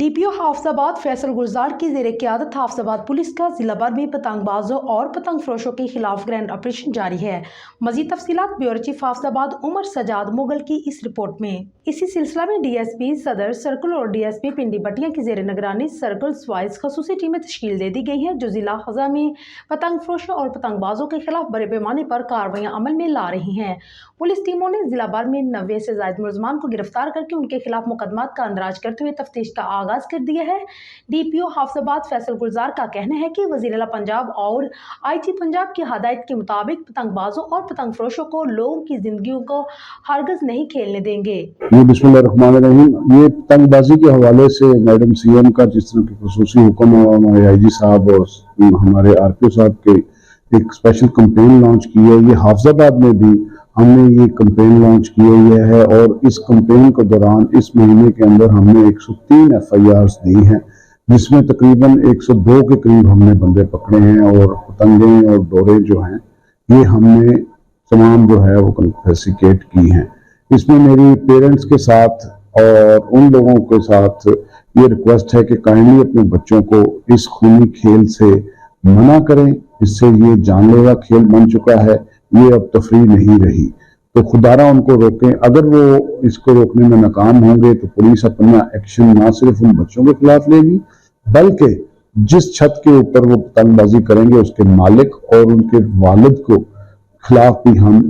DPO Hafizabad Faisal गुलजार की ज़ेर क़यादत Hafizabad police का जिला भर में पतंगबाजों और पतंग फरोशों के खिलाफ ग्रैंड ऑपरेशन जारी है। मजीद तफसीलात ब्यूरो चीफ हाफिजाबाद उमर सजाद मुगल की इस रिपोर्ट में। इसी सिलसिला में डीएसपी सदर सर्कल और डीएसपी पिंडी बटिया की ज़ेर निगरानी सर्कल्स वाइज खसूसी टीमें तश्कील दे दी गई हैं जो जिला ख़ज़ा में पतंग फरोशों और पतंगबाजों के खिलाफ बड़े पैमाने पर कार्रवाइयाँ अमल में ला रही हैं। पुलिस टीमों ने जिला भर में 90 से ज़ायद मुलज़मान को गिरफ्तार करके उनके खिलाफ मुकदमात का अंदराज करते हुए तफ्तीश का आगाज कर दिया है। डीपीओ हाफिजाबाद फैसल गुलजार का कहना है कि वज़ीर आला पंजाब और आईजी पंजाब की हदायत के मुताबिक पतंगबाजों और पतंग फरोशों को लोगों की जिंदगियों को हरगज नहीं खेलने देंगे। बिस्मिल्लाहिर्रहमानिर्रहीम। ये पतंगबाजी के हवाले से मैडम सीएम का जिस तरह के खसूसी हुक्म है, हमारे आईजी साहब और हमारे आरपीओ साहब के एक स्पेशल कैंपेन लॉन्च की है। ये हाफिजाबाद में भी हमने ये कैंपेन लॉन्च किया है और इस कैंपेन के दौरान इस महीने के अंदर हमने 103 FIRs दी हैं, जिसमें तकरीबन 102 के करीब हमने बंदे पकड़े हैं और पतंगें और डोरे जो हैं ये हमने तमाम जो है वो कन्फिस्केट की हैं। इसमें मेरी पेरेंट्स के साथ और उन लोगों के साथ ये रिक्वेस्ट है कि काइंडली अपने बच्चों को इस खूनी खेल से मना करें। इससे ये जानलेवा खेल बन चुका है, ये अब तफरीह नहीं रही, तो खुदारा उनको रोकें। अगर वो इसको रोकने में नाकाम होंगे तो पुलिस अपना एक्शन ना सिर्फ उन बच्चों के खिलाफ लेगी बल्कि जिस छत के ऊपर वो पतंगबाजी करेंगे उसके मालिक और उनके वालिद को खिलाफ भी हम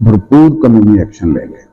भरपूर कानूनी एक्शन लेंगे।